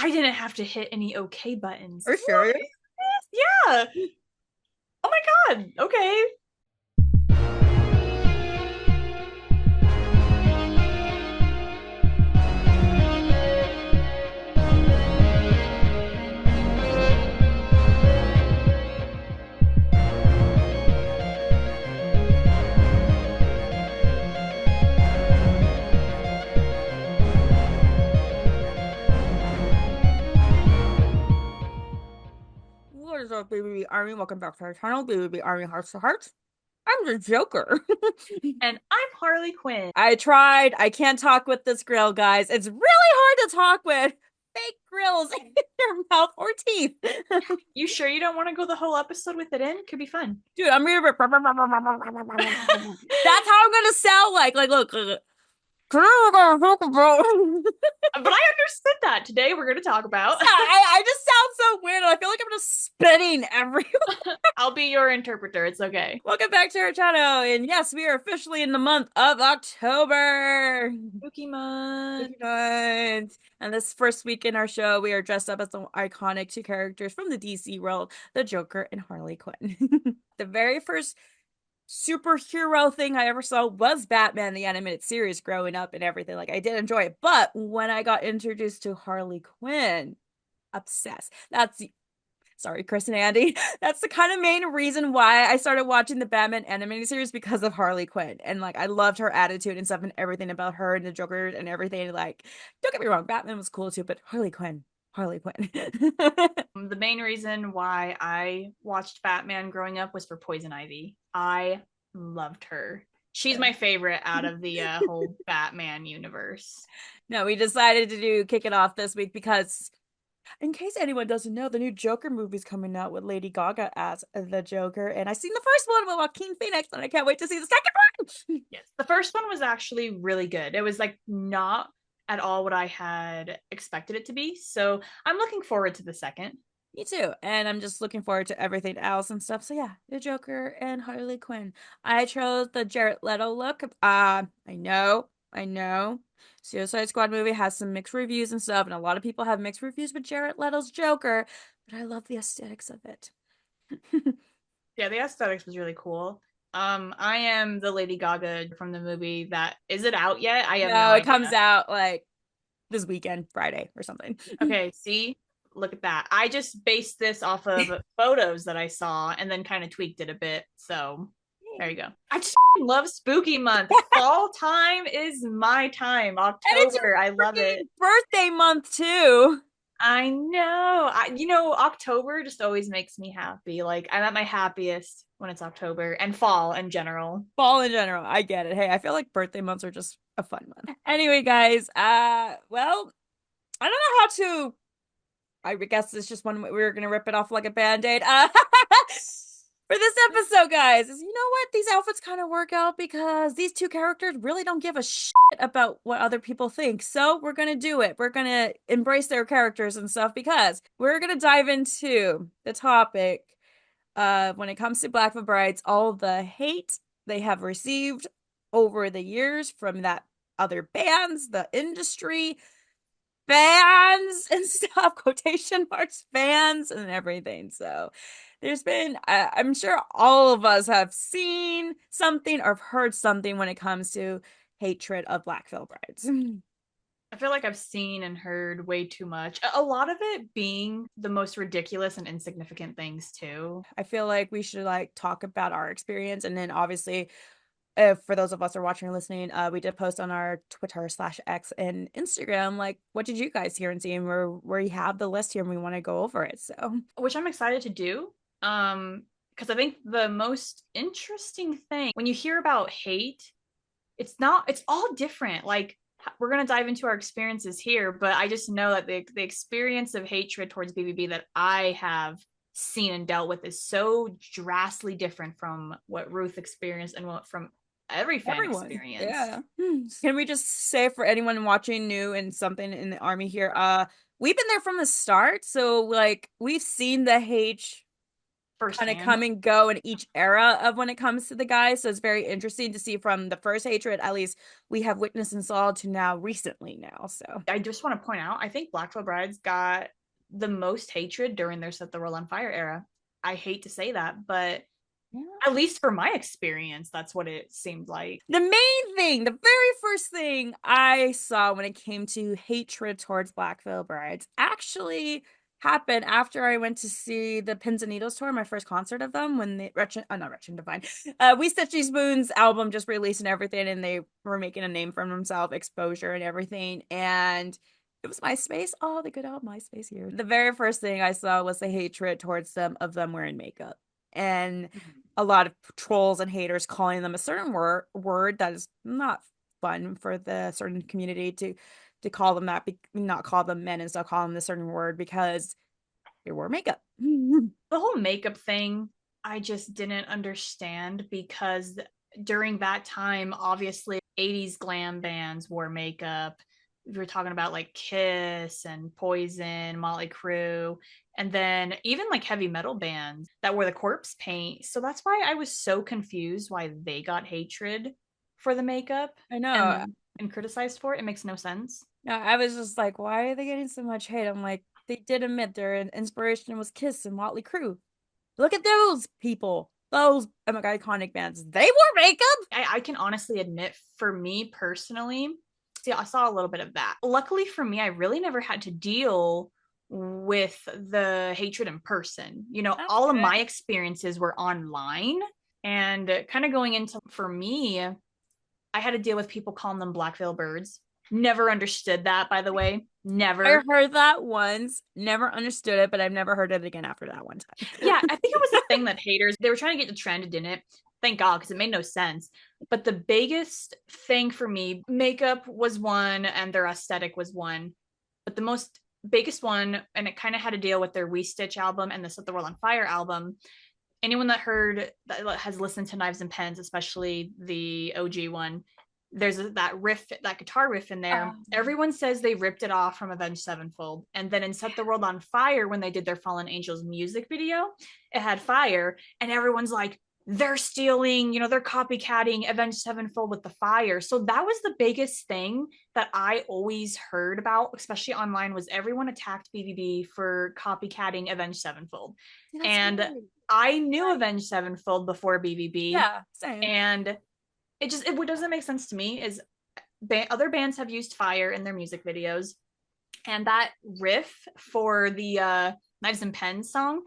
I didn't have to hit any okay buttons. For sure. Yeah. Oh my God. Okay. What is up, BVB Army? Welcome back to our channel, BVB Army Hearts to Hearts. I'm the Joker. And I'm Harley Quinn. I tried. I can't talk with this grill, guys. It's really hard to talk with fake grills in your mouth or teeth. You sure you don't want to go the whole episode with it in? Could be fun. Dude, I'm gonna. That's how I'm gonna sound like. Like, look. Today we're gonna talk about. But I understood that. Today we're going to talk about. I just sound so weird. I feel like I'm just spitting everywhere. I'll be your interpreter. It's okay. Welcome back to our channel. And yes, we are officially in the month of October. Spooky month. And this first week in our show, we are dressed up as the iconic two characters from the DC world, the Joker and Harley Quinn. The very first superhero thing I ever saw was Batman the animated series growing up and everything. Like, I did enjoy it, but when I got introduced to Harley Quinn, obsessed. Sorry, Chris and Andy. That's the kind of main reason why I started watching the Batman animated series, because of Harley Quinn. And like, I loved her attitude and stuff and everything about her and the Joker and everything. Like, don't get me wrong, Batman was cool too, but Harley Quinn. The main reason why I watched Batman growing up was for Poison Ivy. I loved her. She's my favorite out of the whole Batman universe. No, we decided to kick it off this week because, in case anyone doesn't know, the new Joker movie's coming out with Lady Gaga as the Joker, and I've seen the first one with Joaquin Phoenix, and I can't wait to see the second one. Yes, the first one was actually really good. It was like not at all what I had expected it to be, so I'm looking forward to the second. Me too, and I'm just looking forward to everything else and stuff. So yeah, the Joker and Harley Quinn. I chose the Jared Leto look. I know. Suicide Squad movie has some mixed reviews and stuff, and a lot of people have mixed reviews with Jared Leto's Joker, but I love the aesthetics of it. Yeah, the aesthetics was really cool. I am the Lady Gaga from the movie. That is it out yet? I have no No, it idea. comes out like this weekend, Friday or something. Okay, see, look at that. I just based this off of photos that I saw and then kind of tweaked it a bit. So there you go. I just love spooky month. Fall time is my time. October, I love it. Birthday month too. I know. October just always makes me happy. Like, I'm at my happiest when it's October, and fall in general. Fall in general. I get it. Hey, I feel like birthday months are just a fun month. Anyway, guys, well, I don't know how to. I guess it's just one way we're gonna rip it off like a band-aid. For this episode, guys, is, you know what? These outfits kind of work out because these two characters really don't give a shit about what other people think. So we're gonna do it. We're gonna embrace their characters and stuff because we're gonna dive into the topic when it comes to Black Brides, all the hate they have received over the years from that other bands, the industry, fans and stuff, quotation marks, fans and everything. So there's been, I'm sure all of us have seen something or heard something when it comes to hatred of Black veil brides. I feel like I've seen and heard way too much. A lot of it being the most ridiculous and insignificant things too. I feel like we should like talk about our experience, and then obviously for those of us who are watching or listening, we did post on our Twitter/X and Instagram, like, what did you guys hear and see? And where you have the list here and we want to go over it. So, which I'm excited to do. Because I think the most interesting thing when you hear about hate, it's all different. Like, we're gonna dive into our experiences here, but I just know that the experience of hatred towards BBB that I have seen and dealt with is so drastically different from what Ruth experienced and what from everyone experience. Yeah. Can we just say, for anyone watching new and something in the army here, we've been there from the start, so like we've seen the hate kind of firsthand. come and go in each era of when it comes to the guys. So it's very interesting to see from the first hatred, at least we have witnessed and saw, to now recently now. So I just want to point out, I think Black Veil Brides got the most hatred during their Set the World on Fire era. I hate to say that, but yeah. at least for my experience, that's what it seemed like. The main thing, the very first thing I saw when it came to hatred towards Black Veil Brides actually happened after I went to see the Pins and Needles tour, my first concert of them, when the not Wretched Divine, We Stitchy Spoon's album just released and everything, and they were making a name for themselves, exposure and everything, and it was MySpace. Oh, the good old MySpace here. The very first thing I saw was the hatred towards them of them wearing makeup. And a lot of trolls and haters calling them a certain word that is not fun for the certain community to call them that, not call them men and stuff, call them the certain word because they wore makeup. The whole makeup thing, I just didn't understand because during that time, obviously, 80s glam bands wore makeup. We were talking about like Kiss and Poison, Motley Crue, and then even like heavy metal bands that wore the corpse paint. So that's why I was so confused why they got hatred for the makeup I know. and criticized for it. It makes no sense. Yeah, I was just like, why are they getting so much hate? I'm like, they did admit their inspiration was Kiss and Motley Crue. Look at those people. Those, oh my God, iconic bands. They wore makeup. I can honestly admit, for me personally, see, I saw a little bit of that. Luckily for me, I really never had to deal with the hatred in person. You know, That's all of good. my experiences were online. And kind of going into, for me, I had to deal with people calling them Black Veil Birds. Never understood that, by the way. I Never. heard that once, never understood it, but I've never heard it again after that one time. Yeah, I think it was a thing that haters, they were trying to get the trend, didn't it? Thank God, because it made no sense. But the biggest thing for me, makeup was one and their aesthetic was one. But the most biggest one, and it kind of had to deal with their We Stitch album and the Set the World on Fire album. Anyone that has listened to Knives and Pens, especially the OG one, there's that riff, that guitar riff in there. Everyone says they ripped it off from Avenged Sevenfold. And then in Set the World on Fire, when they did their Fallen Angels music video, it had fire. And everyone's like, they're stealing, they're copycatting Avenged Sevenfold with the fire. So that was the biggest thing that I always heard about, especially online, was everyone attacked BVB for copycatting Avenged Sevenfold. And Right. I knew Avenged Sevenfold before BVB. Yeah, same. And what doesn't make sense to me is other bands have used fire in their music videos, and that riff for the Knives and Pens song,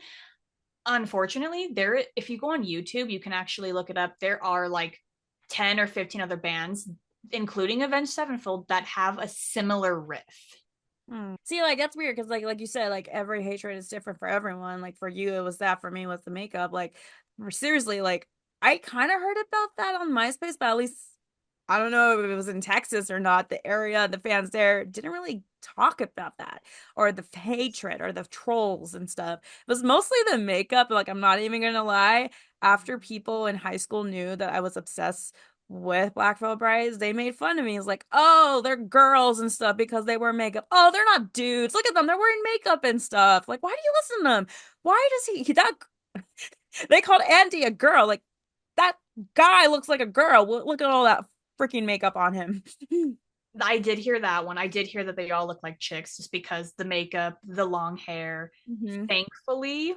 unfortunately, there, if you go on YouTube, you can actually look it up. There are like 10 or 15 other bands, including Avenged Sevenfold, that have a similar riff. See, like that's weird because, like you said, like every hatred is different for everyone. Like for you, it was that. For me, it was the makeup. Like, seriously, like I kind of heard about that on MySpace, but at least I don't know if it was in Texas or not. The area, the fans there didn't really talk about that or the hatred or the trolls and stuff. It was mostly the makeup. Like, I'm not even gonna lie. After people in high school knew that I was obsessed with Black Veil Brides, they made fun of me. It's like, oh, they're girls and stuff because they wear makeup. Oh, they're not dudes. Look at them. They're wearing makeup and stuff. Like, why do you listen to them? Why does he that they called Andy a girl? Like, that guy looks like a girl. Look at all that freaking makeup on him. I did hear that one. I did hear that they all look like chicks just because the makeup, the long hair. Mm-hmm. Thankfully,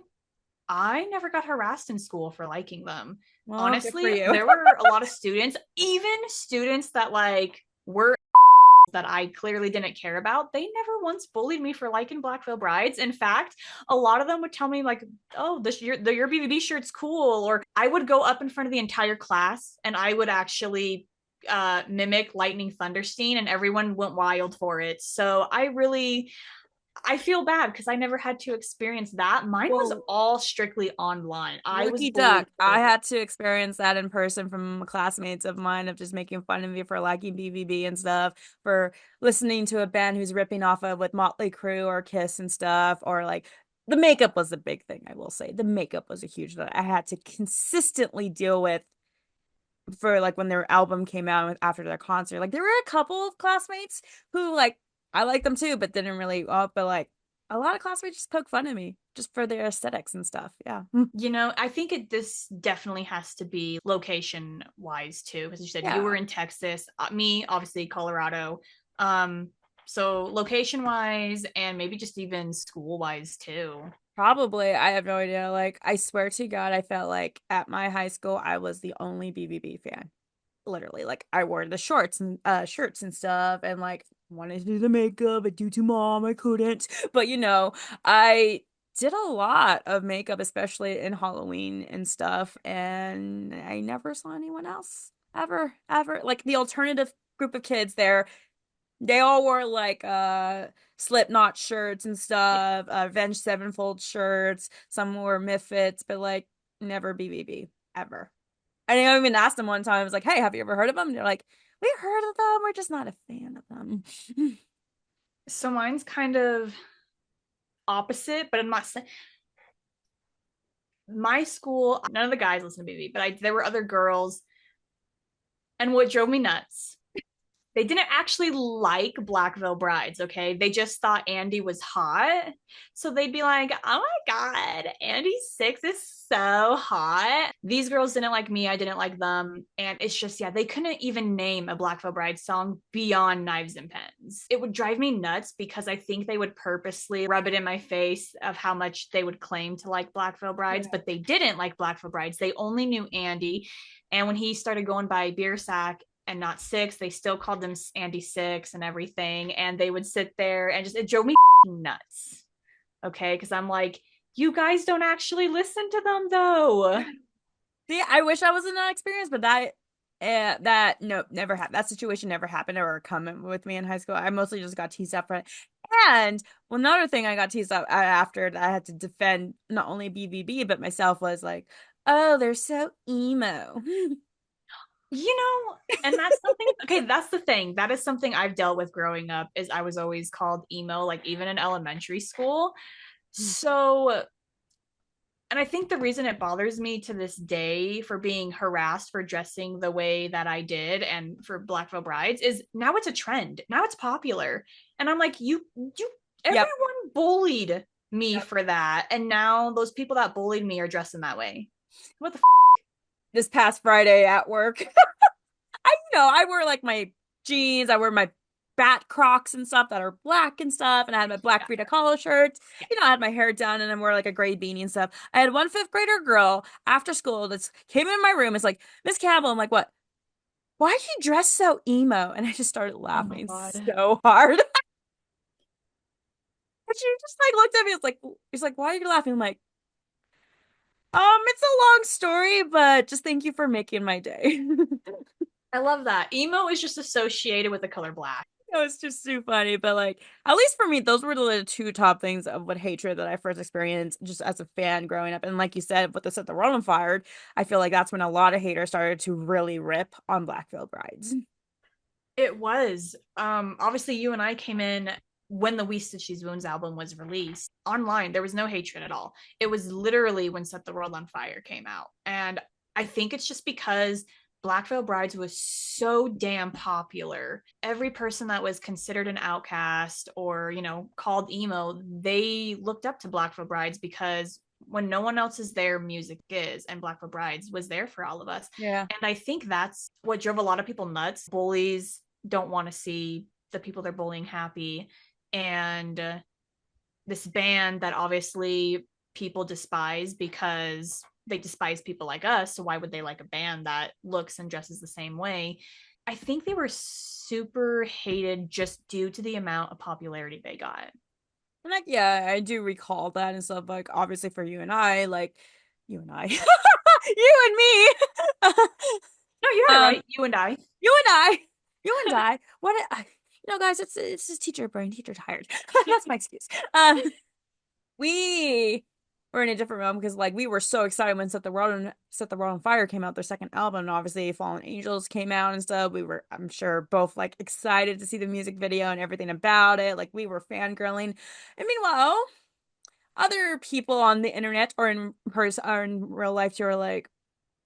I never got harassed in school for liking them. Well, good for Honestly, you. there were a lot of students, even students that like were that I clearly didn't care about. They never once bullied me for liking Black Veil Brides. In fact, a lot of them would tell me like, "Oh, your BVB shirt's cool," or I would go up in front of the entire class and I would actually mimic Lightning Thunderstein, and everyone went wild for it. So I feel bad because I never had to experience that. Mine was Well, all strictly online. I was Rookie bullied duck. I for had to experience that in person from classmates of mine of just making fun of me for liking BVB and stuff, for listening to a band who's ripping off of with Motley Crue or Kiss and stuff, or like the makeup was a big thing, I will say. The makeup was a huge that I had to consistently deal with for like when their album came out after their concert. Like there were a couple of classmates who like I liked them too, but didn't really but like a lot of classmates just poke fun at me just for their aesthetics and stuff. Yeah. I think this definitely has to be location wise too, because you said you were Yeah. in Texas, me obviously Colorado. Um, so location wise, and maybe just even school wise too. Probably. I have no idea. Like, I swear to God, I felt like at my high school, I was the only BVB fan. Literally. Like, I wore the shorts and shirts and stuff, and like wanted to do the makeup, but due to mom, I couldn't. But I did a lot of makeup, especially in Halloween and stuff, and I never saw anyone else ever, ever. Like the alternative group of kids there, they all wore like Slipknot shirts and Yeah. stuff, Avenged Sevenfold shirts. Some wore Misfits, but like never BBB ever. I even asked them one time. I was like, "Hey, have you ever heard of them?" And they're like, "We heard of them. We're just not a fan of them." So mine's kind of opposite, but I'm not saying my school, none of the guys listen to BB, but there were other girls. And what drove me nuts, they didn't actually like Black Veil Brides, okay? They just thought Andy was hot. So they'd be like, oh my God, Andy Six is so hot. These girls didn't like me. I didn't like them. And it's just, yeah, they couldn't even name a Black Veil Bride song beyond Knives and Pens. It would drive me nuts because I think they would purposely rub it in my face of how much they would claim to like Black Veil Brides, Yeah. but they didn't like Black Veil Brides. They only knew Andy. And when he started going by Beer Sack and not Six, they still called them Andy Six and everything. And they would sit there and just, it drove me nuts. Okay. Because I'm like, you guys don't actually listen to them though. See, I wish I was in that experience, but that no, never happened. That situation never happened or come with me in high school. I mostly just got teased up for it. And well, another thing I got teased up after that I had to defend not only BVB but myself was like, oh, they're so emo. You know, and that's something, okay, that's the thing. That is something I've dealt with growing up is I was always called emo, like even in elementary school. So and I think the reason it bothers me to this day for being harassed for dressing the way that I did and for Black Veil Brides is now it's a trend. Now it's popular. And I'm like, Yep. everyone bullied me Yep. for that. And now those people that bullied me are dressing that way. What the This past Friday at work, I wear like my jeans, I wear my bat Crocs and stuff that are black and stuff, and I had my black yeah, Frida Kahlo shirts. yeah. I had my hair done and I wore like a gray beanie and stuff. I had one fifth grader girl after school that came in my room. It's like, Miss Campbell, I'm like, what? Why are you dressed so emo? And I just started Oh my laughing God. so hard. And she just like looked at me. It's like, why are you laughing? I'm like, it's a long story, but just thank you for making my day. I love that. Emo is just associated with the color black. It was just too funny, but like at least for me, those were the two top things of what hatred that I first experienced just as a fan growing up. And like you said, with the Set the World on Fire, I feel like that's when a lot of haters started to really rip on Black Veil Brides. It was. Obviously you and I came in when the We Stitch These Wounds album was released. Online, there was no hatred at all. It was literally when Set the World on Fire came out. And I think it's just because Black Veil Brides was so damn popular. Every person that was considered an outcast or, called emo, they looked up to Black Veil Brides because when no one else is there, music is. And Black Veil Brides was there for all of us. Yeah. And I think that's what drove a lot of people nuts. Bullies don't want to see the people they're bullying happy. And this band that obviously people despise because they despise people like us. So why would they like a band that looks and dresses the same way? I think they were super hated just due to the amount of popularity they got. And like, yeah, I do recall that and stuff. Like, obviously for you and I, like, you and I, you and me, No, you're um, right. You and I. you and I, you and I, guys, it's just teacher brain, teacher tired. That's my excuse. We were in a different realm because like we were so excited when Set the World on Fire came out, their second album, and obviously Fallen Angels came out and stuff. We were, I'm sure, both like excited to see the music video and everything about it. Like we were fangirling. And meanwhile, other people on the internet or in person or in real life, you're like,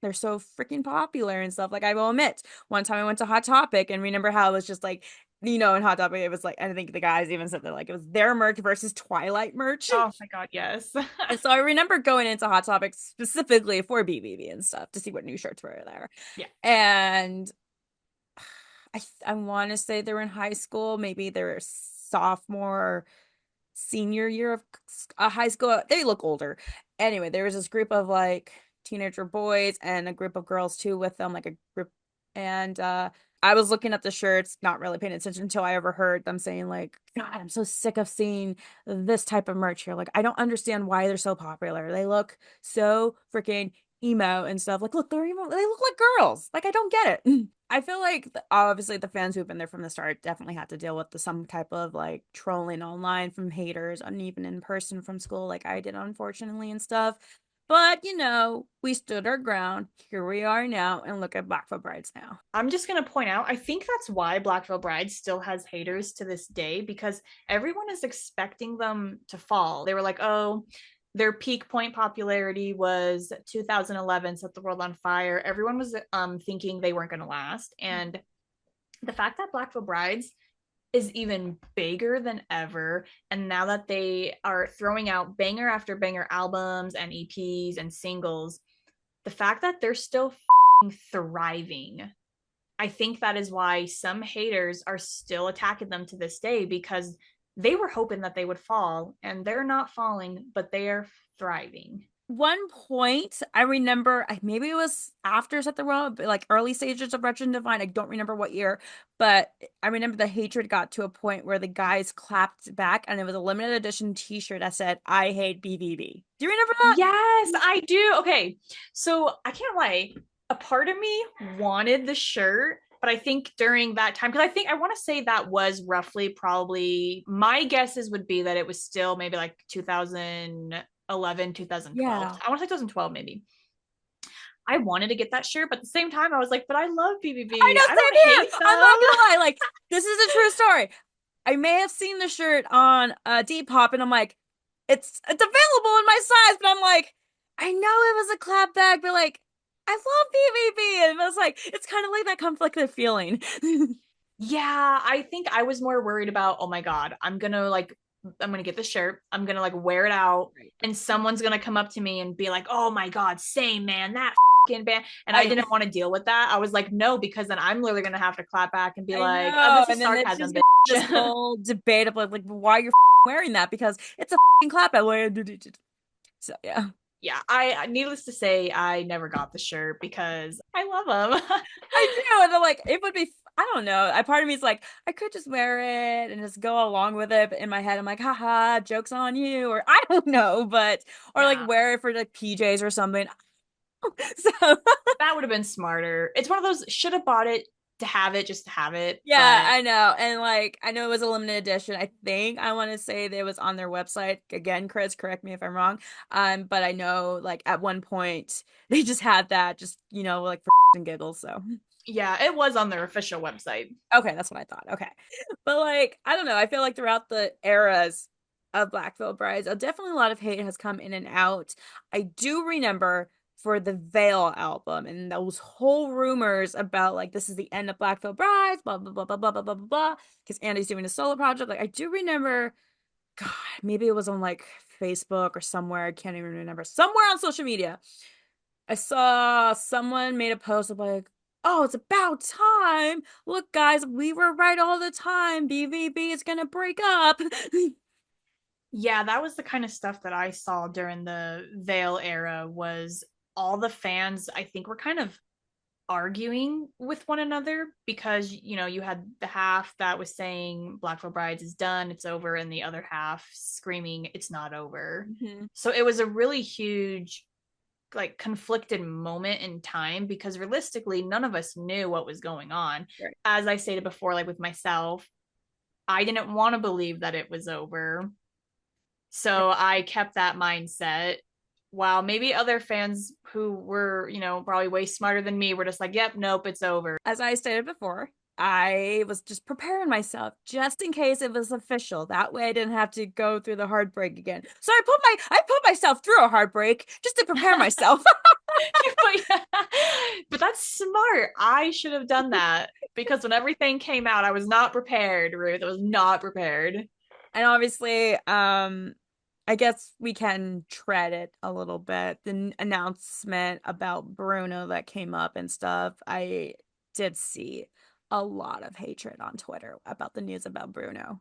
they're so freaking popular and stuff. Like I will admit, one time I went to Hot Topic and remember how it was just like in Hot Topic, it was like, I think the guys even said that like it was their merch versus Twilight merch. Oh my God, yes. And so I remember going into Hot Topic specifically for BBB and stuff to see what new shirts were there. Yeah. And I want to say they were in high school, maybe they're sophomore, senior year of high school. They look older. Anyway, there was this group of like teenager boys and a group of girls too with them, like a group. And I was looking at the shirts, not really paying attention until I overheard them saying like, God, I'm so sick of seeing this type of merch here. Like, I don't understand why they're so popular. They look so freaking emo and stuff. Like, look, they look like girls. Like, I don't get it. I feel like obviously the fans who've been there from the start definitely had to deal with some type of like trolling online from haters and even in person from school, like I did, unfortunately, and stuff. But we stood our ground. Here we are now, and look at Black Veil Brides now. I'm just going to point out, I think that's why Black Veil Bride still has haters to this day, because everyone is expecting them to fall. They were like, oh, their peak point popularity was 2011, set the world on fire. Everyone was thinking they weren't going to last. And the fact that Black Veil Brides is even bigger than ever, and now that they are throwing out banger after banger albums and EPs and singles, the fact that they're still thriving, I think that is why some haters are still attacking them to this day, because they were hoping that they would fall, and they're not falling, but they are thriving. One point I remember, maybe it was after Set the World, but like early stages of Wretched and Divine. I don't remember what year, but I remember the hatred got to a point where the guys clapped back, and it was a limited edition T-shirt that said "I hate BVB." Do you remember that? Yes, I do. Okay, so I can't lie. A part of me wanted the shirt, but I think during that time, because I want to say that was roughly, probably, my guesses would be that it was still maybe like 2011, 2012. Yeah. I want to say 2012 maybe. I wanted to get that shirt, but at the same time I was like, but I love BVB. I know, I don't same here. hate them. I'm not gonna lie, like this is a true story. I may have seen the shirt on Depop, and I'm like, it's available in my size, but I'm like, I know it was a clapback, but like, I love BVB, and I was like, it's kind of like that conflicted feeling. Yeah, I think I was more worried about, oh my God, I'm gonna get the shirt, I'm gonna like wear it out, Right. and someone's gonna come up to me and be like, oh my God, same man, that band. And I I didn't want to deal with that. I was like, no, because then I'm literally gonna have to clap back and be I like, oh, know, this is and then it's sarcasm, just bitch. this whole debate of like why you're wearing that, because it's a clapback. So yeah. Yeah, I needless to say, I never got the shirt because I love them. I do, and I'm like, it would be. I don't know. I part of me is like, I could just wear it and just go along with it. But in my head, I'm like, haha, joke's on you, or I don't know, but or like Yeah, wear it for like PJs or something. So that would have been smarter. It's one of those, should have bought it to have it, just to have it. yeah, But I know, and like I know it was a limited edition. I think I want to say that it was on their website. Again, Chris, correct me if I'm wrong. But I know like at one point they just had that, just like for and giggles. So. yeah, it was on their official website. Okay, that's what I thought. Okay. But like, I don't know. I feel like throughout the eras of Black Veil Brides, definitely a lot of hate has come in and out. I do remember for the Veil album and those whole rumors about like this is the end of Black Veil Brides, blah blah blah blah blah blah blah blah, because Andy's doing a solo project. Like I do remember, God, maybe it was on like Facebook or somewhere. I can't even remember. Somewhere on social media. I saw someone made a post of like, oh, it's about time. Look, guys, we were right all the time. BVB is gonna break up. Yeah, that was the kind of stuff that I saw during the Veil era, was all the fans, I think, were kind of arguing with one another, because you had the half that was saying Black Veil Brides is done, it's over, and the other half screaming it's not over. Mhm. So it was a really huge, like, conflicted moment in time, because realistically none of us knew what was going on. Right. As I stated before, like with myself, I didn't want to believe that it was over, so I kept that mindset. While maybe other fans who were, probably way smarter than me were just like, yep, nope, it's over. As I stated before, I was just preparing myself just in case it was official. That way I didn't have to go through the heartbreak again. So I put myself through a heartbreak just to prepare myself. But, yeah, but that's smart. I should have done that because when everything came out, I was not prepared, Ruth. I was not prepared. And obviously, I guess we can tread it a little bit. The announcement about Bruno that came up and stuff, I did see a lot of hatred on Twitter about the news about Bruno.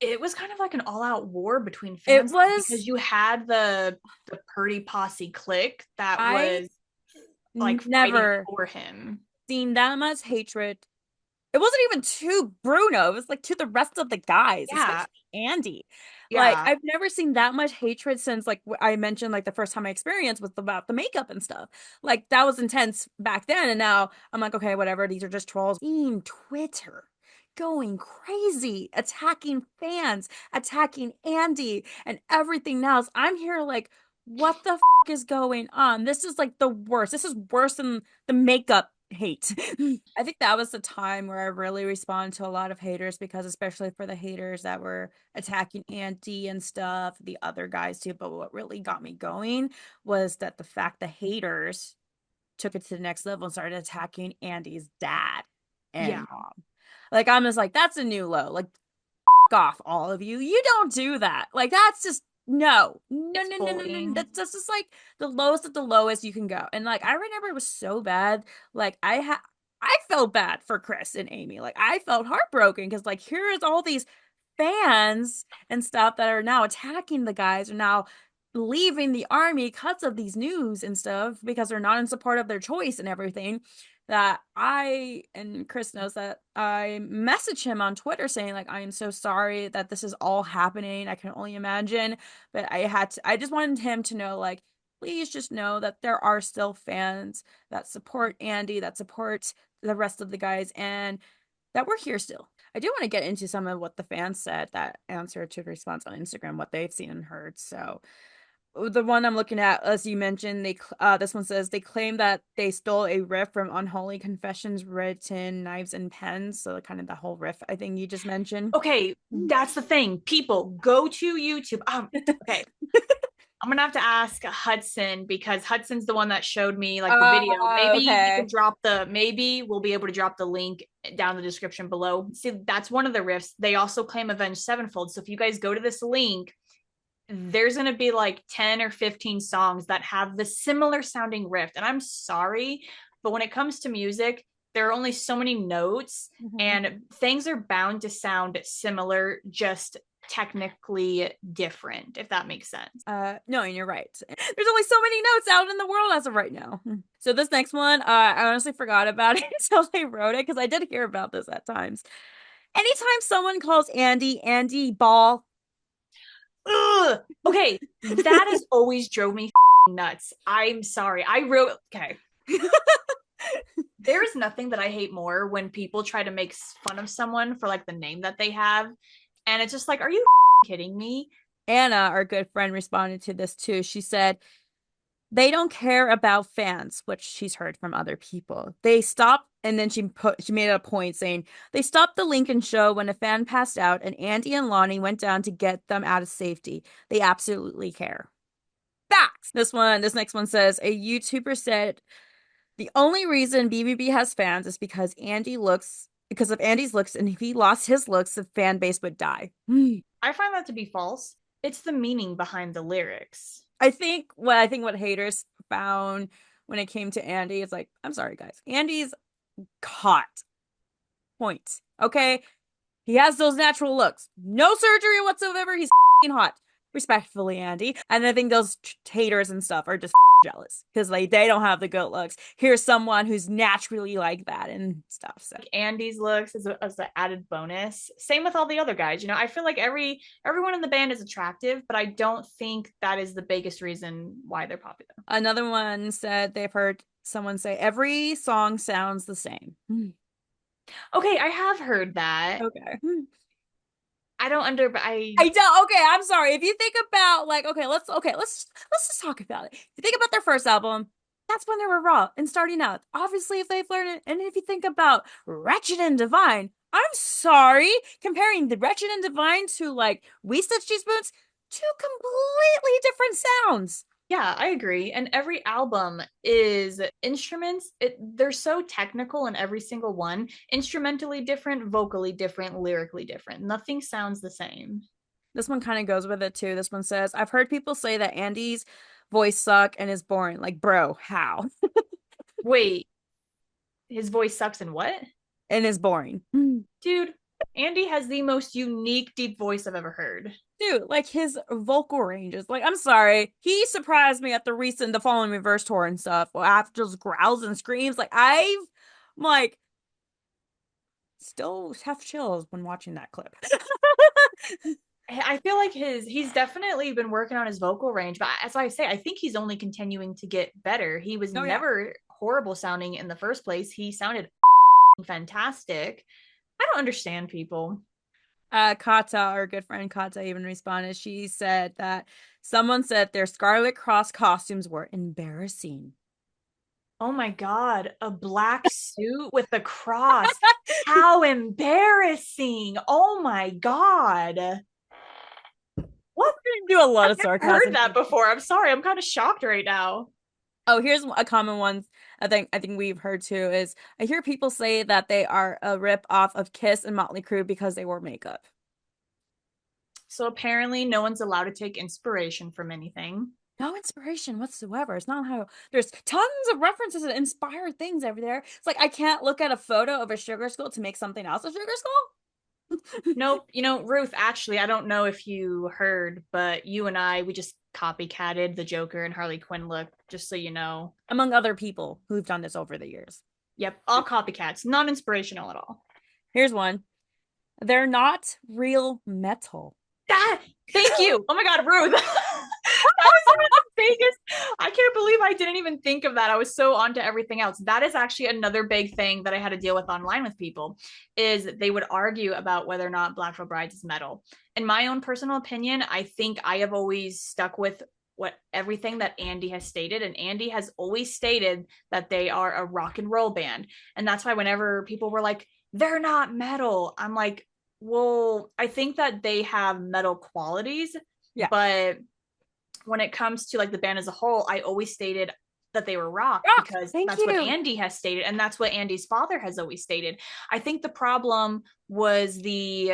It was kind of like an all-out war between It fans was, because you had the Purdy Posse clique that I was like fighting never for him. seen that much hatred. It wasn't even to Bruno. It was like to the rest of the guys, Yeah, especially Andy. Like yeah. I've never seen that much hatred since like I mentioned like the first time I experienced was about the makeup and stuff. Like that was intense back then, and now I'm like, okay, whatever. These are just trolls. Seeing Twitter going crazy, attacking fans, attacking Andy, and everything else. I'm here like, what the is going on? This is like the worst. This is worse than the makeup hate. I think that was the time where I really responded to a lot of haters because especially for the haters that were attacking Andy and stuff, the other guys too. But what really got me going was that the fact the haters took it to the next level and started attacking Andy's dad and Yeah, mom. Like I'm just like, that's a new low. Like off, all of you. You don't do that. Like that's just no, no, it's no, no, no, no. bullying. That's just like the lowest of the lowest you can go. And like I remember it was so bad. Like I felt bad for Chris and Amy. Like I felt heartbroken because like here is all these fans and stuff that are now attacking the guys are now leaving the army because of these news and stuff because they're not in support of their choice and everything that I and Chris knows that I messaged him on Twitter saying like I am so sorry that this is all happening. I can only imagine, but I just wanted him to know like please just know that there are still fans that support Andy, that support the rest of the guys and that we're here still. I do want to get into some of what the fans said that answered to the response on Instagram, what they've seen and heard. So the one I'm looking at, as you mentioned, this one says they claim that they stole a riff from Unholy Confessions, written knives and pens. So kind of the whole riff I think you just mentioned. Okay, that's the thing. People go to YouTube. Okay. I'm gonna have to ask Hudson because Hudson's the one that showed me like the video. Maybe he can Okay. drop maybe we'll be able to drop the link down in the description below. See, that's one of the riffs. They also claim Avenged Sevenfold. So if you guys go to this link, there's going to be like 10 or 15 songs that have the similar sounding riff. And I'm sorry, but when it comes to music, there are only so many notes Mhm. and things are bound to sound similar, just technically different, if that makes sense. No, and you're right. There's only so many notes out in the world as of right now. So this next one, I honestly forgot about it until they wrote it because I did hear about this at times. Anytime someone calls Andy Andy Ball, Ugh. Okay, that has always drove me nuts. I'm sorry. Okay. There is nothing that I hate more when people try to make fun of someone for like the name that they have. And it's just like, are you kidding me? Anna, our good friend, responded to this too. She said, they don't care about fans, which she's heard from other people. They stopped, and then she made a point saying they stopped the Lincoln show when a fan passed out, and Andy and Lonnie went down to get them out of safety. They absolutely care. Facts. This next one says a YouTuber said the only reason BBB has fans is because of Andy's looks, and if he lost his looks, the fan base would die. I find that to be false. It's the meaning behind the lyrics. I think what haters found when it came to Andy is like, I'm sorry guys, Andy's hot. Point. Okay, he has those natural looks, no surgery whatsoever. He's hot. Respectfully, Andy. And I think those haters and stuff are just jealous because like they don't have the good looks. Here's someone who's naturally like that and stuff. So Like Andy's looks as an added bonus. Same with all the other guys. You know, I feel like everyone in the band is attractive, but I don't think that is the biggest reason why they're popular. another one said they've heard someone say every song sounds the same. Okay, I have heard that. Okay. I don't under I I don't. Okay, I'm sorry. If you think about like, let's just talk about it. If you think about their first album, that's when they were raw and starting out. Obviously, if they've learned it, and if you think about Wretched and Divine, I'm sorry, comparing the Wretched and Divine to like We Stitch These Boots, two completely different sounds. Yeah, I agree. And every album is instruments. They're so technical in every single one. Instrumentally different, vocally different, lyrically different. Nothing sounds the same. This one kind of goes with it too. This one says, I've heard people say that Andy's voice suck and is boring. Like, bro, how? Wait, his voice sucks in what? And is boring. Dude, Andy has the most unique deep voice I've ever heard. Dude, like his vocal ranges. Like, I'm sorry. He surprised me at the following reverse tour and stuff. Well, after just growls and screams. I'm like, still have chills when watching that clip. I feel like he's definitely been working on his vocal range, but as I say, I think he's only continuing to get better. He was Oh, yeah. never horrible sounding in the first place. He sounded fantastic. I don't understand people. Kata, our good friend Kata, even responded. She said that someone said their Scarlet Cross costumes were embarrassing. Oh my God, a black suit with a cross. How embarrassing. Oh my God. What? Do a lot I've of never sarcasm. heard that before. I'm sorry. I'm kind of shocked right now. Oh, here's a common one I think we've heard too is I hear people say that they are a rip off of Kiss and Motley Crue because they wore makeup. So apparently, no one's allowed to take inspiration from anything. No inspiration whatsoever. It's not how there's tons of references to inspired things over there. It's like I can't look at a photo of a sugar skull to make something else a sugar skull. Nope. Ruth, actually, I don't know if you heard, but you and I, we just copycatted the Joker and Harley Quinn look, just so you know. Among other people who've done this over the years. Yep, all copycats, not inspirational at all. Here's one. They're not real metal. Ah, thank you. Oh my God, Ruth. That was one of the biggest. I can't believe I didn't even think of that. I was so onto everything else. That is actually another big thing that I had to deal with online with people is they would argue about whether or not Black Veil Brides is metal. In my own personal opinion, I think I have always stuck with what everything that Andy has stated, and Andy has always stated that they are a rock and roll band. And that's why whenever people were like, they're not metal, I'm like, well, I think that they have metal qualities, Yeah. but when it comes to like the band as a whole, I always stated that they were rock because that's what Andy has stated, and that's what Andy's father has always stated. I think the problem was the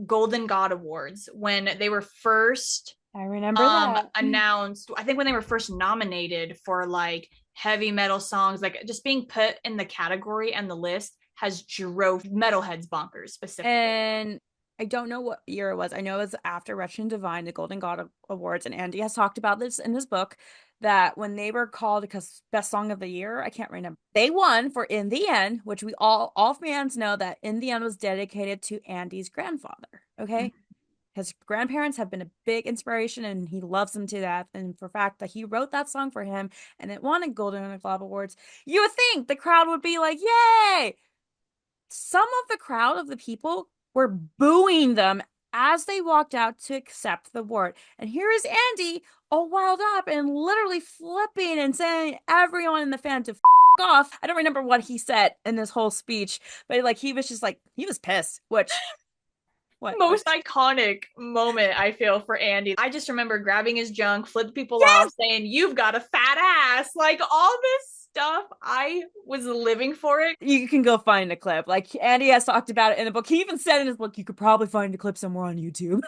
Golden God Awards when they were first I remember that announced. I think when they were first nominated for like heavy metal songs, like just being put in the category and the list has drove metalheads bonkers specifically. And I don't know what year it was. I know it was after Wretched and Divine, the Golden God Awards, and Andy has talked about this in his book that when they were called because best song of the year, I can't remember. They won for In the End, which we all fans know that In the End was dedicated to Andy's grandfather. Okay. Mm-hmm. His grandparents have been a big inspiration and he loves them to death. And for fact that he wrote that song for him and it won a Golden Globe Awards, you would think the crowd would be like, yay! Some of the crowd of the people were booing them as they walked out to accept the award. And here is Andy all wild up and literally flipping and saying everyone in the fan to off. I don't remember what he said in this whole speech, but like he was just like, he was pissed, which most iconic moment I feel for Andy. I just remember grabbing his junk, flip people off, saying, "You've got a fat ass." Like all this stuff, I was living for it. You can go find a clip. Like Andy has talked about it in the book. He even said in his book, you could probably find a clip somewhere on YouTube.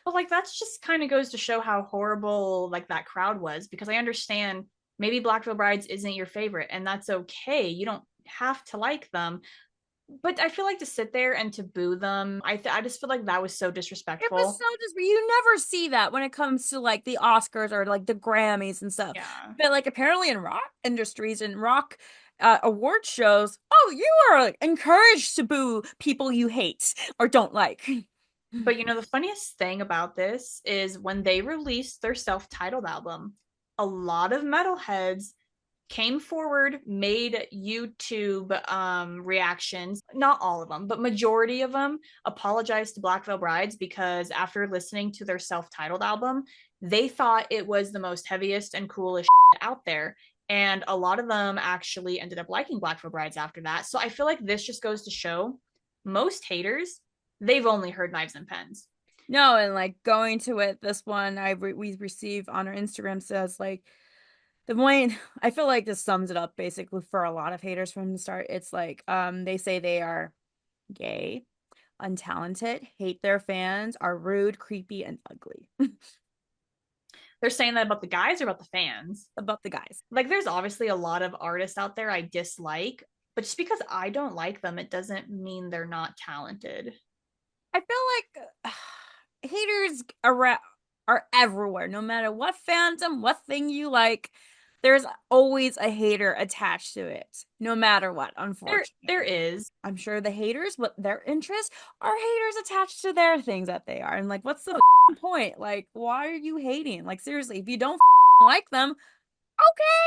But like that's just kind of goes to show how horrible like that crowd was, because I understand maybe Black Veil Brides isn't your favorite, and that's okay. You don't have to like them. But I feel like to sit there and to boo them, I just feel like that was so disrespectful. It was so disrespectful. You never see that when it comes to like the Oscars or like the Grammys and stuff. Yeah. But like apparently in rock industries and rock award shows, oh, you are encouraged to boo people you hate or don't like. But the funniest thing about this is when they released their self-titled album, a lot of metalheads came forward, made YouTube reactions, not all of them, but majority of them apologized to Black Veil Brides because after listening to their self-titled album, they thought it was the most heaviest and coolest out there. And a lot of them actually ended up liking Black Veil Brides after that. So I feel like this just goes to show most haters, they've only heard Knives and Pens. No, and like going to it, this one we receive on our Instagram says like the point. I feel like this sums it up basically for a lot of haters from the start. It's like they say they are gay, untalented, hate their fans, are rude, creepy, and ugly. They're saying that about the guys or about the fans? About the guys. Like, there's obviously a lot of artists out there I dislike, but just because I don't like them, it doesn't mean they're not talented. I feel like haters are everywhere. No matter what fandom, what thing you like, there's always a hater attached to it. No matter what, There unfortunately. is. I'm sure the haters, what their interests are haters attached to their things that they are. And like, what's the point? Like, why are you hating? Like, seriously, if you don't like them,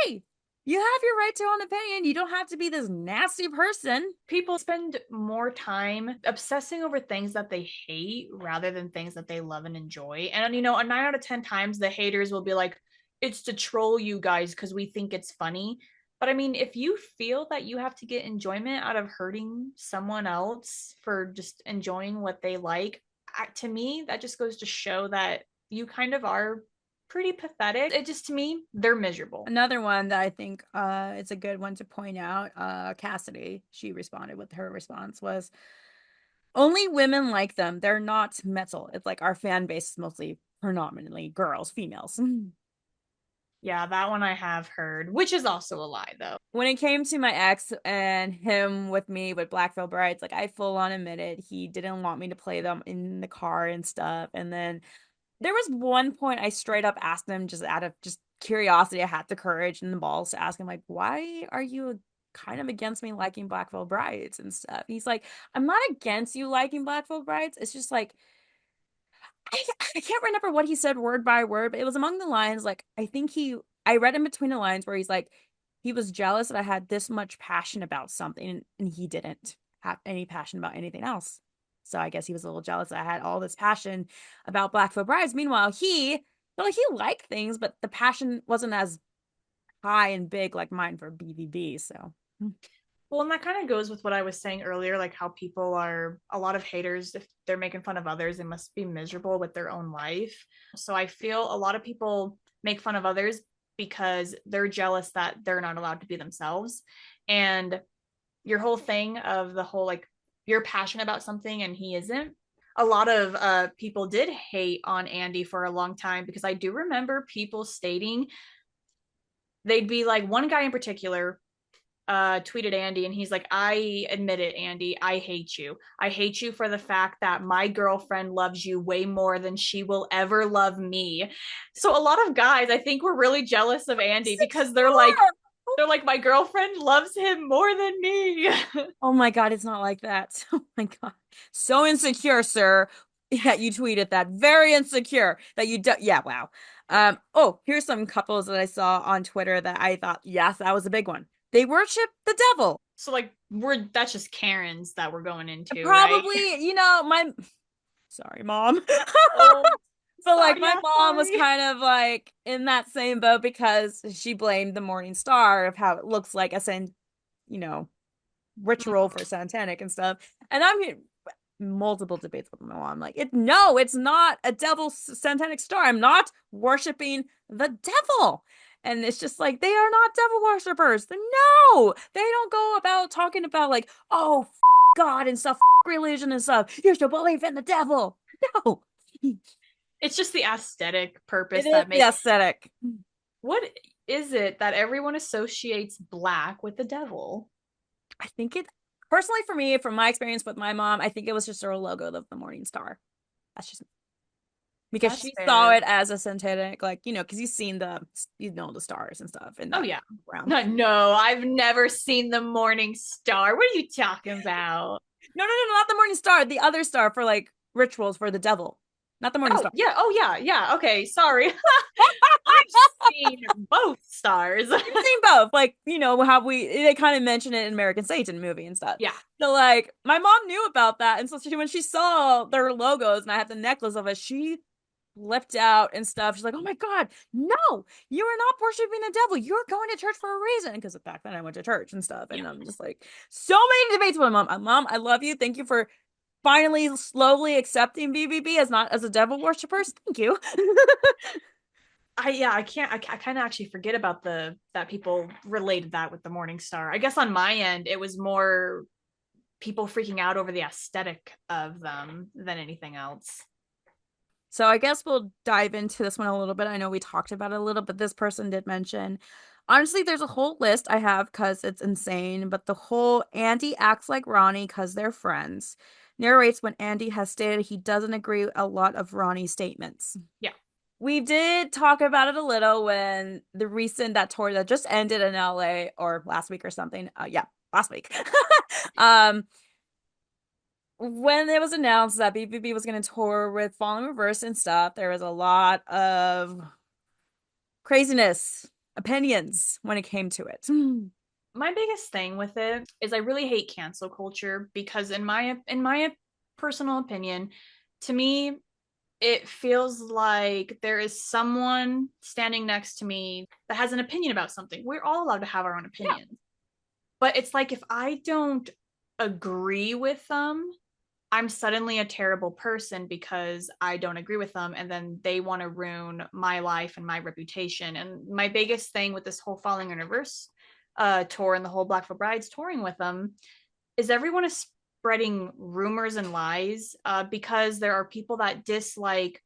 okay. You have your right to an opinion. You don't have to be this nasty person. People spend more time obsessing over things that they hate rather than things that they love and enjoy. And, you know, a 9 out of 10 times, the haters will be like, it's to troll you guys because we think it's funny. But I mean, if you feel that you have to get enjoyment out of hurting someone else for just enjoying what they like, to me, that just goes to show that you kind of are pretty pathetic. It just, to me, they're miserable. Another one that I think it's a good one to point out, Cassidy, she responded with her response was, only women like them. They're not metal. It's like our fan base is mostly predominantly girls, females. Yeah, that one I have heard, which is also a lie though. When it came to my ex and him with me with Black Veil Brides, like I full on admitted he didn't want me to play them in the car and stuff. And then there was one point I straight up asked him, just out of just curiosity. I had the courage and the balls to ask him, like, why are you kind of against me liking Black Veil Brides and stuff? He's like, I'm not against you liking Black Veil Brides. It's just like I can't remember what he said word by word, but it was among the lines. Like, I read in between the lines where he's like, he was jealous that I had this much passion about something and he didn't have any passion about anything else. So I guess he was a little jealous that I had all this passion about Black Veil Brides. Meanwhile, he felt like he liked things, but the passion wasn't as high and big like mine for BVB. So Well, and that kind of goes with what I was saying earlier, like how people are a lot of haters. If they're making fun of others, they must be miserable with their own life. So I feel a lot of people make fun of others because they're jealous that they're not allowed to be themselves. And your whole thing of the whole like you're passionate about something and he isn't. A lot of people did hate on Andy for a long time because I do remember people stating they'd be like one guy in particular tweeted Andy and he's like, I admit it, Andy, I hate you. I hate you for the fact that my girlfriend loves you way more than she will ever love me. So a lot of guys, I think, were really jealous of Andy because they're like, my girlfriend loves him more than me. oh my God, it's not like that. Oh my God. So insecure, sir. Yeah, you tweeted that. Very insecure that you do. Yeah, wow. Oh, here's some couples that I saw on Twitter that I thought, yes, that was a big one. They worship the devil. So like that's just Karen's that we're going into, right? Probably, my sorry, mom. Oh, But like sorry, my yeah, mom was sorry. kind of like in that same boat because she blamed the Morning Star of how it looks like you know, ritual for satanic and stuff. And I'm here multiple debates with my mom. Like, no, it's not a devil satanic star. I'm not worshiping the devil. And it's just like they are not devil worshippers. No, they don't go about talking about like, oh, God and stuff, religion and stuff. You should believe in the devil. No, It's just the aesthetic it purpose is that the makes. aesthetic. What is it that everyone associates black with the devil? I think it personally for me, from my experience with my mom, I think it was just her logo of the Morning Star. That's just because That's she saw fair. it as a satanic, like, because you've seen the stars and stuff in Oh that yeah. round. No, no, I've never seen the Morning Star. What are you talking about? No, no, no, not the Morning Star, the other star for like rituals for the devil, not the Morning Oh Star. yeah. Oh yeah. Yeah. Okay. Sorry. I've seen both stars. You've seen both, like how they kind of mention it in American Satan movie and stuff. Yeah. So like my mom knew about that, and so when she saw their logos and I had the necklace of it, she flipped out and stuff. She's like, "Oh my God, no! You are not worshiping the devil. You're going to church for a reason." Because back then I went to church and stuff, Yeah. and I'm just like, so many debates with my mom. Mom, I love you. Thank you for finally slowly accepting BVB as not as a devil worshippers. Thank you. I can't I kind of actually forget about the that people related that with the Morning Star. I guess on my end it was more people freaking out over the aesthetic of them than anything else. So I guess we'll dive into this one a little bit. I know we talked about it a little, but this person did mention. Honestly, there's a whole list I have because it's insane, but the whole Andy acts like Ronnie because they're friends narrates when Andy has stated he doesn't agree with a lot of Ronnie's statements. Yeah. We did talk about it a little when the recent that tour that just ended in LA or last week or something. Yeah, last week. um, when it was announced that BVB was going to tour with Falling Reverse and stuff, there was a lot of craziness, opinions when it came to it. My biggest thing with it is I really hate cancel culture because in my personal opinion, to me it feels like there is someone standing next to me that has an opinion about something. We're all allowed to have our own Yeah. opinions. But it's like if I don't agree with them, I'm suddenly a terrible person because I don't agree with them and then they want to ruin my life and my reputation. And my biggest thing with this whole Falling in Reverse tour and the whole Black Foot Brides touring with them is everyone is spreading rumors and lies because there are people that dislike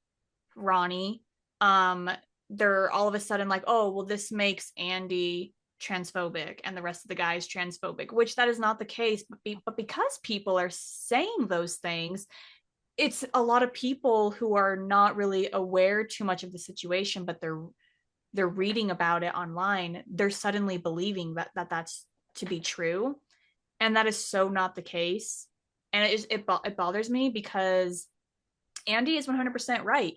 Ronnie. Um, they're all of a sudden like, oh, well, this makes Andy transphobic and the rest of the guys transphobic, which that is not the case. But because people are saying those things, it's a lot of people who are not really aware too much of the situation, but they're reading about it online. They're suddenly believing that's to be true, and that is so not the case. And it bothers me because Andy is 100% right.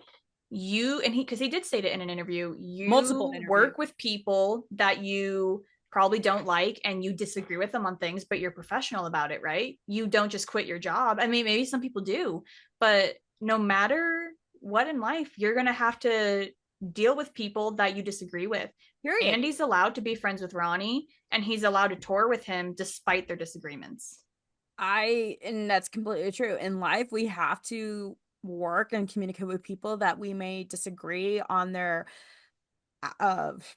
You and he, because he did state it in an interview, Multiple you interviews. work with people that you probably don't like and you disagree with them on things, but you're professional about it, right? You don't just quit your job. I mean, maybe some people do, but no matter what in life, you're going to have to deal with people that you disagree with. Period. Andy's allowed to be friends with Ronnie and he's allowed to tour with him despite their disagreements. And that's completely true. In life, we have to work and communicate with people that we may disagree on their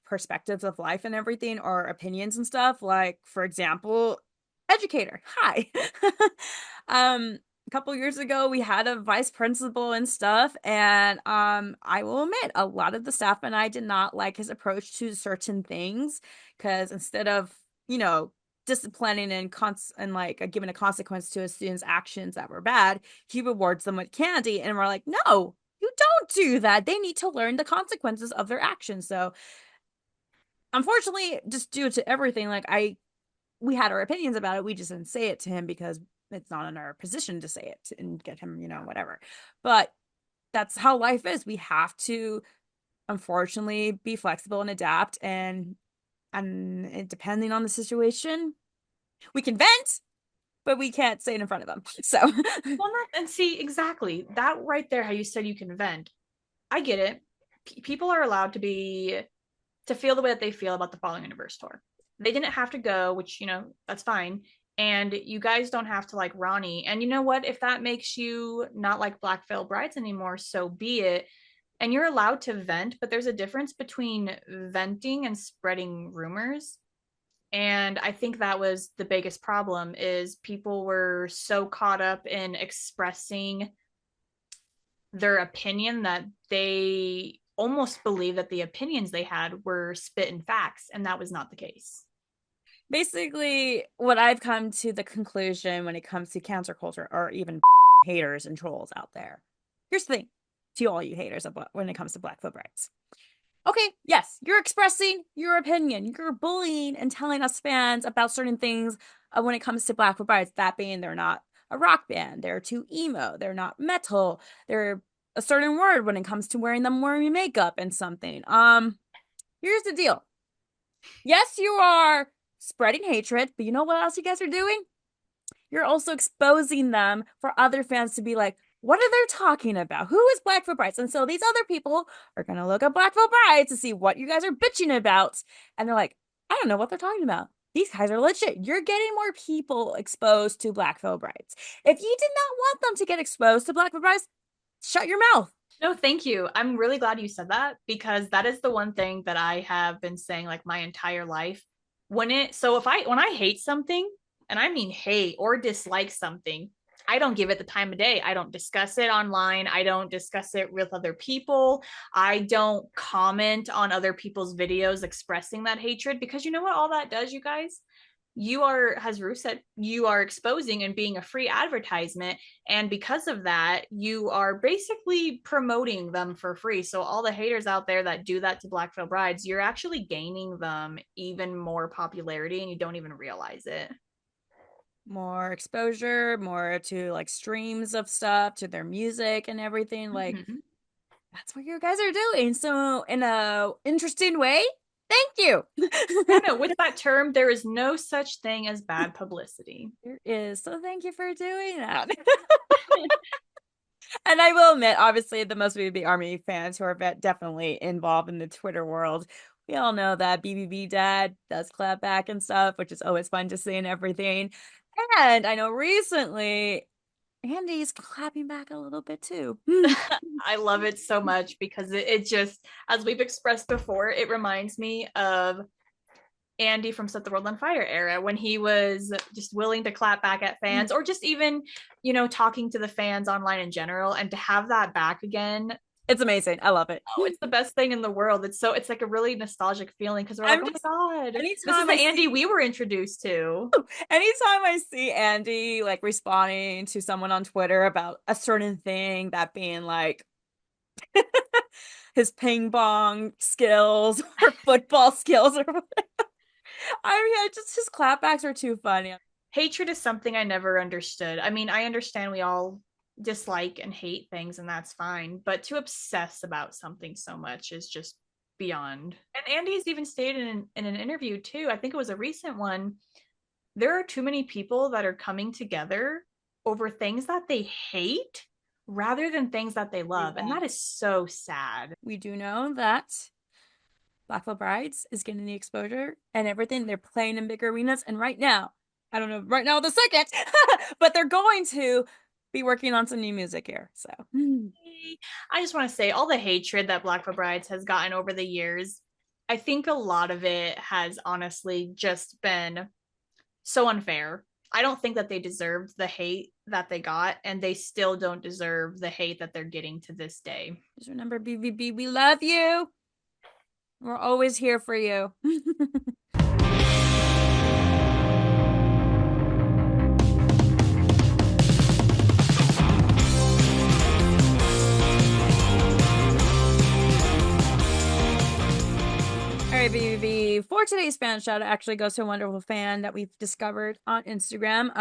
perspectives of life and everything or opinions and stuff. Like, for example, educator. Hi. A couple years ago we had a vice principal and stuff, and I will admit a lot of the staff and I did not like his approach to certain things because instead of, disciplining and like giving a consequence to a student's actions that were bad, he rewards them with candy, and we're like, no, you don't do that. They need to learn the consequences of their actions. So unfortunately, just due to everything, like we had our opinions about it. We just didn't say it to him because it's not in our position to say it and get him, whatever. But that's how life is. We have to unfortunately be flexible and adapt, and depending on the situation, we can vent, but we can't say it in front of them. So Well, not, and see exactly that right there, how you said you can vent. I get it. People are allowed to feel the way that they feel about the Falling Universe tour. They didn't have to go, which that's fine. And you guys don't have to like Ronnie. And you know what? If that makes you not like Black Veil Brides anymore, so be it. And you're allowed to vent, but there's a difference between venting and spreading rumors. And I think that was the biggest problem is people were so caught up in expressing their opinion that they almost believe that the opinions they had were spit and facts, and that was not the case. basically, what I've come to the conclusion when it comes to cancer culture or even haters and trolls out there. Here's the thing to all you haters when it comes to Blackfoot Brides. Okay, yes, you're expressing your opinion. You're bullying and telling us fans about certain things when it comes to Blackfoot Brides. That being they're not a rock band, they're too emo, they're not metal, they're a certain word when it comes to wearing makeup and something. Here's the deal. Yes, you are spreading hatred, but you know what else you guys are doing? You're also exposing them for other fans to be like, what are they talking about? Who is Blackfoot Brides? And so these other people are going to look up Blackfoot Brides to see what you guys are bitching about. And they're like, I don't know what they're talking about. these guys are legit. You're getting more people exposed to Black Veil Brides. If you did not want them to get exposed to Black Veil Brides, shut your mouth. No, thank you. I'm really glad you said that because that is the one thing that I have been saying like my entire life. When I hate something, and I mean hate or dislike something, I don't give it the time of day. I don't discuss it online. I don't discuss it with other people. I don't comment on other people's videos expressing that hatred because you know what all that does, you guys? You are, as Ruth said, you are exposing and being a free advertisement. And because of that, you are basically promoting them for free. So all the haters out there that do that to Black Veil Brides, you're actually gaining them even more popularity and you don't even realize it. More exposure, more to like streams of stuff, to their music and everything. Like, Mm-hmm. that's what you guys are doing. So, in a interesting way, thank you. Yeah, no, with that term, there is no such thing as bad publicity. There is. So, thank you for doing that. And I will admit, obviously, the most BVB Army fans who are definitely involved in the Twitter world, we all know that BVB Dad does clap back and stuff, which is always fun to see and everything. And I know recently Andy's clapping back a little bit too. I love it so much because it just, as we've expressed before, it reminds me of Andy from Set the World on Fire era when he was just willing to clap back at fans or just even, talking to the fans online in general and to have that back again. It's amazing. I love it. Oh, it's the best thing in the world. It's like a really nostalgic feeling because we're like, oh my God, this is the Andy we were introduced to. Anytime I see Andy like responding to someone on Twitter about a certain thing, that being like his ping pong skills or football skills or whatever. I mean, just his clapbacks are too funny. Hatred is something I never understood. I mean, I understand we all dislike and hate things, and that's fine, but to obsess about something so much is just beyond. And Andy's even stated in an interview, too, I think it was a recent one, there are too many people that are coming together over things that they hate rather than things that they love. And that is so sad. We do know that Black Veil Brides is getting the exposure and everything. They're playing in big arenas. And right now, I don't know right now the second, but they're going to be working on some new music here. So I just want to say all the hatred that Black Veil Brides has gotten over the years, I think a lot of it has honestly just been so unfair. I don't think that they deserved the hate that they got, and they still don't deserve the hate that they're getting to this day. Just remember, BVB, we love you. We're always here for you. All right, BVB. For today's fan shout, it actually goes to a wonderful fan that we've discovered on Instagram.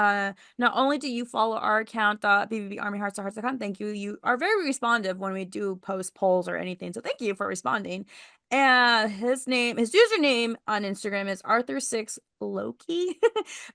Not only do you follow our account, BVB Army Hearts to Hearts account, thank you. You are very responsive when we do post polls or anything, so thank you for responding. And his username on Instagram is Arthur6Loki,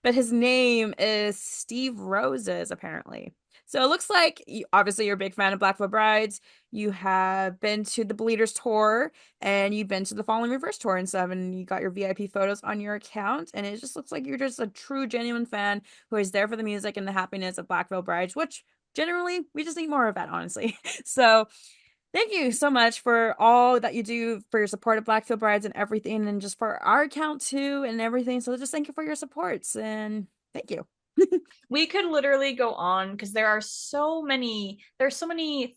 but his name is Steve Roses, apparently. So it looks like, obviously, you're a big fan of Black Veil Brides. You have been to the Bleeders tour, and you've been to the Falling Reverse tour and stuff, and you got your VIP photos on your account, and it just looks like you're just a true, genuine fan who is there for the music and the happiness of Black Veil Brides, which generally, we just need more of that, honestly. So thank you so much for all that you do for your support of Black Veil Brides and everything, and just for our account too and everything. So just thank you for your supports, and thank you. We could literally go on because there's so many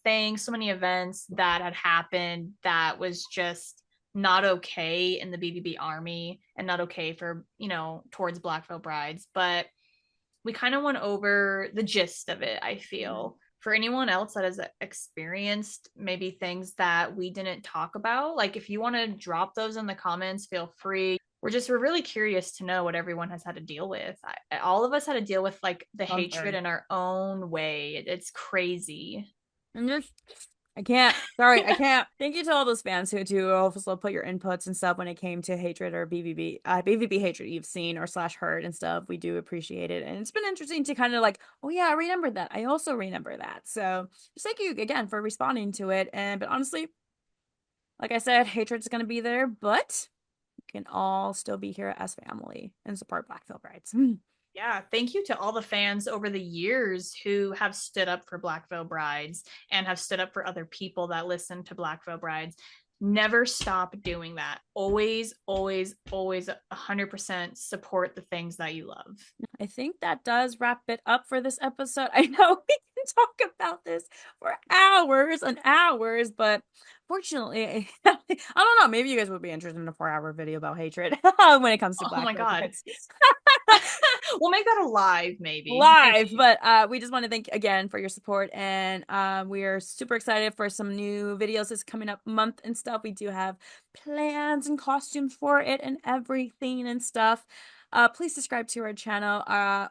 things, so many events that had happened that was just not okay in the BVB Army and not okay for, towards Black Veil Brides. But we kind of went over the gist of it, I feel. For anyone else that has experienced maybe things that we didn't talk about, like if you want to drop those in the comments, feel free. We're really curious to know what everyone has had to deal with. All of us had to deal with like the hatred in our own way. It's crazy. I can't. Sorry, I can't. Thank you to all those fans who do also put your inputs and stuff when it came to hatred or BVB hatred you've seen or / heard and stuff. We do appreciate it. And it's been interesting to kind of like, oh yeah, I remember that. I also remember that. So just thank you again for responding to it. But honestly, like I said, hatred's going to be there, but can all still be here as family and support Black Veil Brides. Yeah, thank you to all the fans over the years who have stood up for Black Veil Brides and have stood up for other people that listen to Black Veil Brides. Never stop doing that. Always, always, always 100% support the things that you love. I think that does wrap it up for this episode. I know we can talk about this for hours and hours, but fortunately, I don't know. Maybe you guys would be interested in a 4-hour video about hatred when it comes to Oh Black my Veil God. Brides. We'll make that a live, maybe. Live, but we just want to thank again for your support, and we are super excited for some new videos this coming up month and stuff. We do have plans and costumes for it and everything and stuff. Please subscribe to our channel.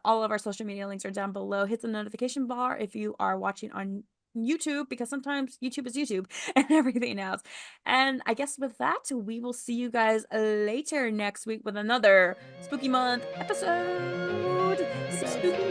All of our social media links are down below. Hit the notification bar if you are watching on YouTube, because sometimes YouTube is YouTube and everything else. And I guess with that, we will see you guys later next week with another Spooky Month episode. Spooky